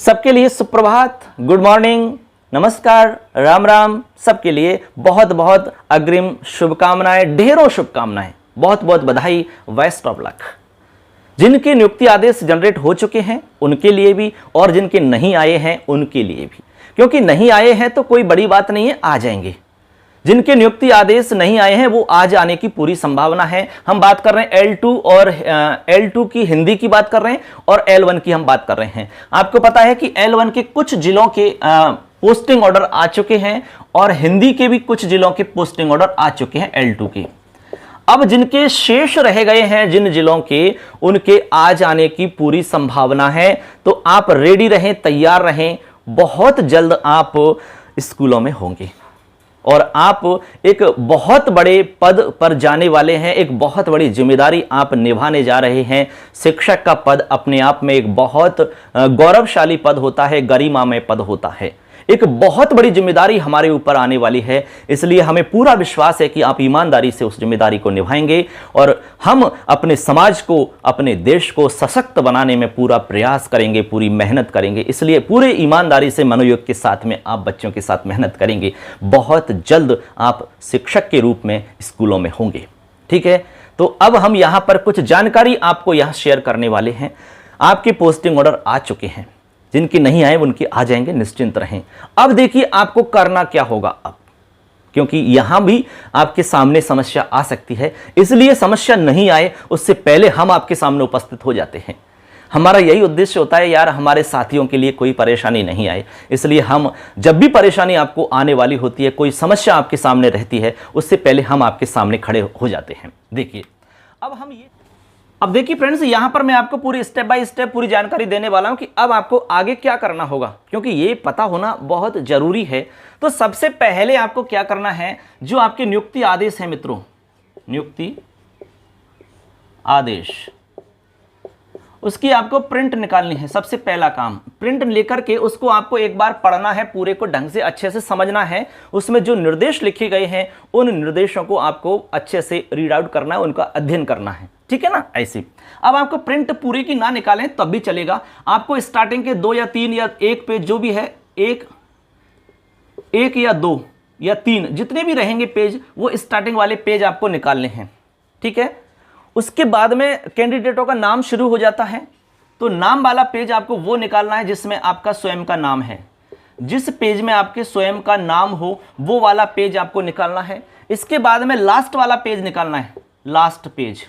सबके लिए सुप्रभात, गुड मॉर्निंग, नमस्कार, राम राम। सबके लिए बहुत बहुत अग्रिम शुभकामनाएं, ढेरों शुभकामनाएं, बहुत बहुत बधाई, बेस्ट ऑफ लक। जिनके नियुक्ति आदेश जनरेट हो चुके हैं उनके लिए भी और जिनके नहीं आए हैं उनके लिए भी, क्योंकि नहीं आए हैं तो कोई बड़ी बात नहीं है, आ जाएंगे। जिनके नियुक्ति आदेश नहीं आए हैं वो आज आने की पूरी संभावना है। हम बात कर रहे हैं L2 और L2 की हिंदी की बात कर रहे हैं और L1 की हम बात कर रहे हैं। आपको पता है कि L1 के कुछ जिलों के पोस्टिंग ऑर्डर आ चुके हैं और हिंदी के भी कुछ जिलों के पोस्टिंग ऑर्डर आ चुके हैं L2 के। अब जिनके शेष रह गए हैं जिन जिलों के, उनके आज आने की पूरी संभावना है। तो आप रेडी रहें, तैयार रहें, बहुत जल्द आप स्कूलों में होंगे और आप एक बहुत बड़े पद पर जाने वाले हैं। एक बहुत बड़ी जिम्मेदारी आप निभाने जा रहे हैं। शिक्षक का पद अपने आप में एक बहुत गौरवशाली पद होता है, गरिमामय पद होता है। एक बहुत बड़ी जिम्मेदारी हमारे ऊपर आने वाली है, इसलिए हमें पूरा विश्वास है कि आप ईमानदारी से उस जिम्मेदारी को निभाएंगे और हम अपने समाज को, अपने देश को सशक्त बनाने में पूरा प्रयास करेंगे, पूरी मेहनत करेंगे। इसलिए पूरे ईमानदारी से, मनोयोग के साथ में आप बच्चों के साथ मेहनत करेंगे। बहुत जल्द आप शिक्षक के रूप में स्कूलों में होंगे। ठीक है, तो अब हम यहां पर कुछ जानकारी आपको यहां शेयर करने वाले हैं। आपके पोस्टिंग ऑर्डर आ चुके हैं, जिनके नहीं आए उनके आ जाएंगे, निश्चिंत रहें। अब देखिए आपको करना क्या होगा अब, क्योंकि यहां भी आपके सामने समस्या आ सकती है, इसलिए समस्या नहीं आए उससे पहले हम आपके सामने उपस्थित हो जाते हैं। हमारा यही उद्देश्य होता है यार, हमारे साथियों के लिए कोई परेशानी नहीं आए, इसलिए हम जब भी परेशानी आपको आने वाली होती है, कोई समस्या आपके सामने रहती है, उससे पहले हम आपके सामने खड़े हो जाते हैं। देखिए अब देखिए फ्रेंड्स, यहां पर मैं आपको पूरी स्टेप बाय स्टेप पूरी जानकारी देने वाला हूं कि अब आपको आगे क्या करना होगा, क्योंकि ये पता होना बहुत जरूरी है। तो सबसे पहले आपको क्या करना है, जो आपके नियुक्ति आदेश है मित्रों, नियुक्ति आदेश, उसकी आपको प्रिंट निकालनी है। सबसे पहला काम, प्रिंट लेकर के उसको आपको एक बार पढ़ना है, पूरे को ढंग से अच्छे से समझना है। उसमें जो निर्देश लिखे गए हैं उन निर्देशों को आपको अच्छे से रीड आउट करना है, उनका अध्ययन करना है। ठीक है ना, ऐसे। अब आपको प्रिंट पूरी की ना निकालें तब भी चलेगा, आपको स्टार्टिंग के 2 या 3 या 1 पेज जो भी है, एक या 2 या 3 जितने भी रहेंगे पेज, वो स्टार्टिंग वाले पेज आपको निकालने हैं। ठीक है, उसके बाद में कैंडिडेटों का नाम शुरू हो जाता है, तो नाम वाला पेज आपको वो निकालना है जिसमें आपका स्वयं का नाम है। जिस पेज में आपके स्वयं का नाम हो वो वाला पेज आपको निकालना है। इसके बाद में लास्ट वाला पेज निकालना है, लास्ट पेज।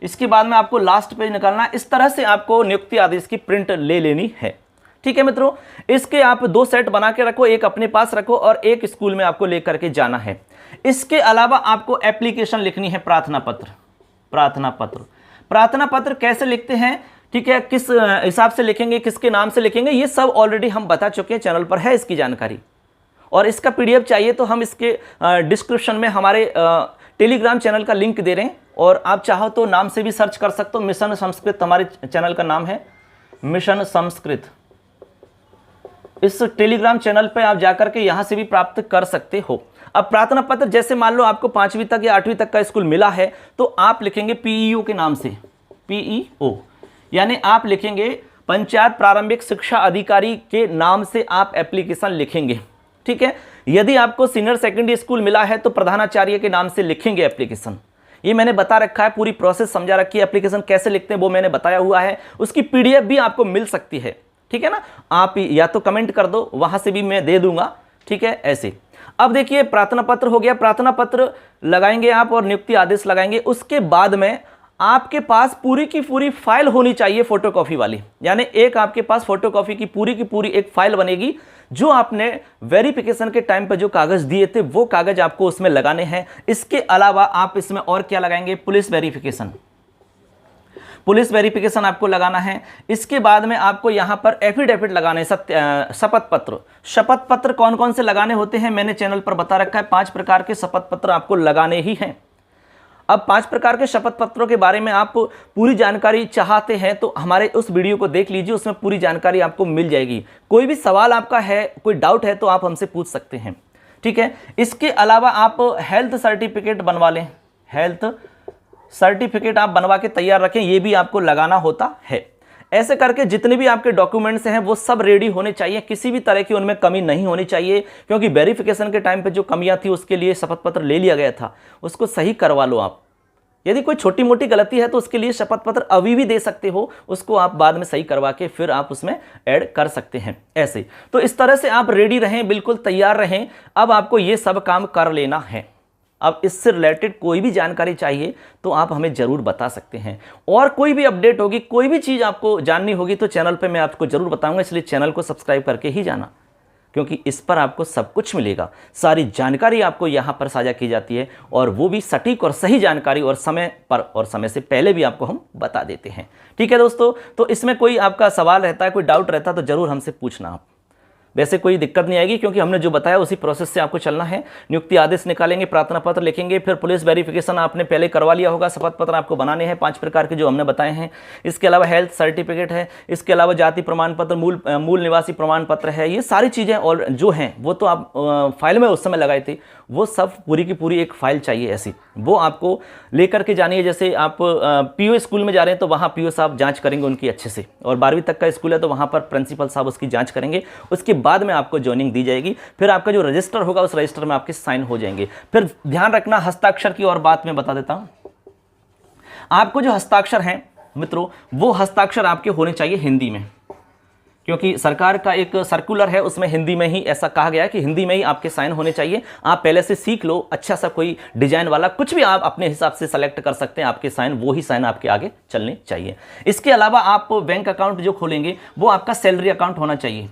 इसके बाद में आपको लास्ट पेज निकालना है। इस तरह से आपको नियुक्ति आदेश की प्रिंट ले लेनी है। ठीक है मित्रों, इसके आप 2 सेट बना के रखो, एक अपने पास रखो और एक स्कूल में आपको लेकर के जाना है। इसके अलावा आपको एप्लीकेशन लिखनी है, प्रार्थना पत्र। प्रार्थना पत्र, प्रार्थना पत्र कैसे लिखते हैं, ठीक है, किस हिसाब से लिखेंगे, किसके नाम से लिखेंगे, ये सब ऑलरेडी हम बता चुके हैं, चैनल पर है इसकी जानकारी। और इसका PDF चाहिए तो हम इसके डिस्क्रिप्शन में हमारे टेलीग्राम चैनल का लिंक दे रहे हैं, और आप चाहो तो नाम से भी सर्च कर सकते हो। मिशन संस्कृत हमारे चैनल का नाम है, मिशन संस्कृत। इस टेलीग्राम चैनल पे आप जाकर के यहां से भी प्राप्त कर सकते हो। अब प्रार्थना पत्र, जैसे मान लो आपको 5वीं तक या 8वीं तक का स्कूल मिला है, तो आप लिखेंगे PEO के नाम से, PEO, यानी आप लिखेंगे पंचायत प्रारंभिक शिक्षा अधिकारी के नाम से आप एप्लीकेशन लिखेंगे। ठीक है, यदि आपको सीनियर सेकेंडरी स्कूल मिला है तो प्रधानाचार्य के नाम से लिखेंगे एप्लीकेशन। ये मैंने बता रखा है, पूरी प्रोसेस समझा रखी है, एप्लीकेशन कैसे लिखते हैं वो मैंने बताया हुआ है। उसकी PDF भी आपको मिल सकती है। ठीक है ना, आप या तो कमेंट कर दो, वहां से भी मैं दे दूंगा। ठीक है, ऐसे। अब देखिए प्रार्थना पत्र हो गया, प्रार्थना पत्र लगाएंगे आप और नियुक्ति आदेश लगाएंगे। उसके बाद में आपके पास पूरी की पूरी फाइल होनी चाहिए, फोटोकॉपी वाली, यानी एक आपके पास फोटोकॉपी की पूरी एक फाइल बनेगी। जो आपने वेरिफिकेशन के टाइम पर जो कागज दिए थे वो कागज आपको उसमें लगाने हैं। इसके अलावा आप इसमें और क्या लगाएंगे, पुलिस वेरिफिकेशन, पुलिस वेरिफिकेशन आपको लगाना है। इसके बाद में आपको यहां पर एफिडेविट लगाने, शपथ पत्र। शपथ पत्र कौन कौन से लगाने होते हैं मैंने चैनल पर बता रखा है, 5 प्रकार के शपथ पत्र आपको लगाने ही हैं। अब 5 प्रकार के शपथ पत्रों के बारे में आप पूरी जानकारी चाहते हैं तो हमारे उस वीडियो को देख लीजिए, उसमें पूरी जानकारी आपको मिल जाएगी। कोई भी सवाल आपका है, कोई डाउट है तो आप हमसे पूछ सकते हैं। ठीक है, इसके अलावा आप हेल्थ सर्टिफिकेट बनवा लें, हेल्थ सर्टिफिकेट आप बनवा के तैयार रखें, ये भी आपको लगाना होता है। ऐसे करके जितने भी आपके डॉक्यूमेंट्स हैं वो सब रेडी होने चाहिए, किसी भी तरह की उनमें कमी नहीं होनी चाहिए, क्योंकि वेरिफिकेशन के टाइम पे जो कमियां थी उसके लिए शपथ पत्र ले लिया गया था, उसको सही करवा लो आप। यदि कोई छोटी मोटी गलती है तो उसके लिए शपथ पत्र अभी भी दे सकते हो, उसको आप बाद में सही करवा के फिर आप उसमें ऐड कर सकते हैं ऐसे। तो इस तरह से आप रेडी रहें, बिल्कुल तैयार रहें। अब आपको ये सब काम कर लेना है। अब इससे रिलेटेड कोई भी जानकारी चाहिए तो आप हमें ज़रूर बता सकते हैं, और कोई भी अपडेट होगी, कोई भी चीज़ आपको जाननी होगी तो चैनल पे मैं आपको ज़रूर बताऊंगा, इसलिए चैनल को सब्सक्राइब करके ही जाना, क्योंकि इस पर आपको सब कुछ मिलेगा। सारी जानकारी आपको यहाँ पर साझा की जाती है, और वो भी सटीक और सही जानकारी, और समय पर और समय से पहले भी आपको हम बता देते हैं। ठीक है दोस्तों, तो इसमें कोई आपका सवाल रहता है, कोई डाउट रहता है तो ज़रूर हमसे पूछना आप। वैसे कोई दिक्कत नहीं आएगी, क्योंकि हमने जो बताया उसी प्रोसेस से आपको चलना है। नियुक्ति आदेश निकालेंगे, प्रार्थना पत्र लिखेंगे, फिर पुलिस वेरिफिकेशन आपने पहले करवा लिया होगा, शपथ पत्र आपको बनाने हैं 5 प्रकार के जो हमने बताए हैं। इसके अलावा हेल्थ सर्टिफिकेट है, इसके अलावा जाति प्रमाण पत्र, मूल निवासी प्रमाण पत्र है, ये सारी चीज़ें और जो हैं वो तो आप फाइल में उस समय लगाई थी, वो सब पूरी की पूरी एक फाइल चाहिए ऐसी, वो आपको लेकर के जानी है। जैसे आप पीओ स्कूल में जा रहे हैं तो वहाँ पीओ साहब जांच करेंगे उनकी अच्छे से, और 12वीं तक का स्कूल है तो वहाँ पर प्रिंसिपल साहब उसकी जांच करेंगे, उसके बाद में आपको ज्वाइनिंग दी जाएगी। फिर आपका जो रजिस्टर होगा उस रजिस्टर में आपके साइन हो जाएंगे। फिर ध्यान रखना, हस्ताक्षर की और बात मैं बता देता हूँ। आपको जो हस्ताक्षर हैं मित्रों, वो हस्ताक्षर आपके होने चाहिए हिंदी में, क्योंकि सरकार का एक सर्कुलर है, उसमें हिंदी में ही ऐसा कहा गया है कि हिंदी में ही आपके साइन होने चाहिए। आप पहले से सीख लो, अच्छा सा कोई डिजाइन वाला कुछ भी आप अपने हिसाब से सेलेक्ट कर सकते हैं, आपके साइन वो ही साइन आपके आगे चलने चाहिए। इसके अलावा आप बैंक अकाउंट जो खोलेंगे वो आपका सैलरी अकाउंट होना चाहिए।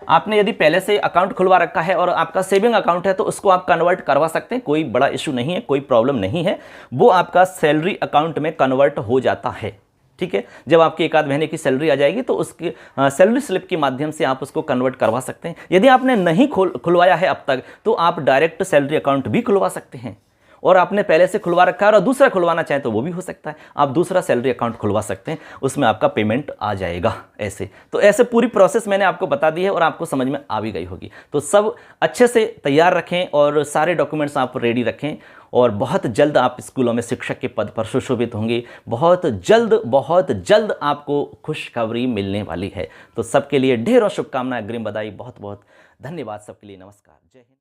आपने यदि पहले से अकाउंट खुलवा रखा है और आपका सेविंग अकाउंट है तो उसको आप कन्वर्ट करवा सकते हैं, कोई बड़ा इशू नहीं है, कोई प्रॉब्लम नहीं है, वो आपका सैलरी अकाउंट में कन्वर्ट हो जाता है। ठीक है, जब आपकी 1 आध महीने की सैलरी आ जाएगी तो उसकी सैलरी स्लिप के माध्यम से आप उसको कन्वर्ट करवा सकते हैं। यदि आपने नहीं खुलवाया है अब तक तो आप डायरेक्ट सैलरी अकाउंट भी खुलवा सकते हैं, और आपने पहले से खुलवा रखा है और दूसरा खुलवाना चाहें तो वो भी हो सकता है, आप दूसरा सैलरी अकाउंट खुलवा सकते हैं, उसमें आपका पेमेंट आ जाएगा ऐसे। तो ऐसे पूरी प्रोसेस मैंने आपको बता दी है और आपको समझ में आ भी गई होगी। तो सब अच्छे से तैयार रखें और सारे डॉक्यूमेंट्स आप रेडी रखें, और बहुत जल्द आप स्कूलों में शिक्षक के पद पर सुशोभित होंगे। बहुत जल्द आपको खुशखबरी मिलने वाली है। तो सबके लिए ढेरों शुभकामनाएं, अग्रिम बधाई, बहुत बहुत धन्यवाद सबके लिए। नमस्कार, जय हिंद।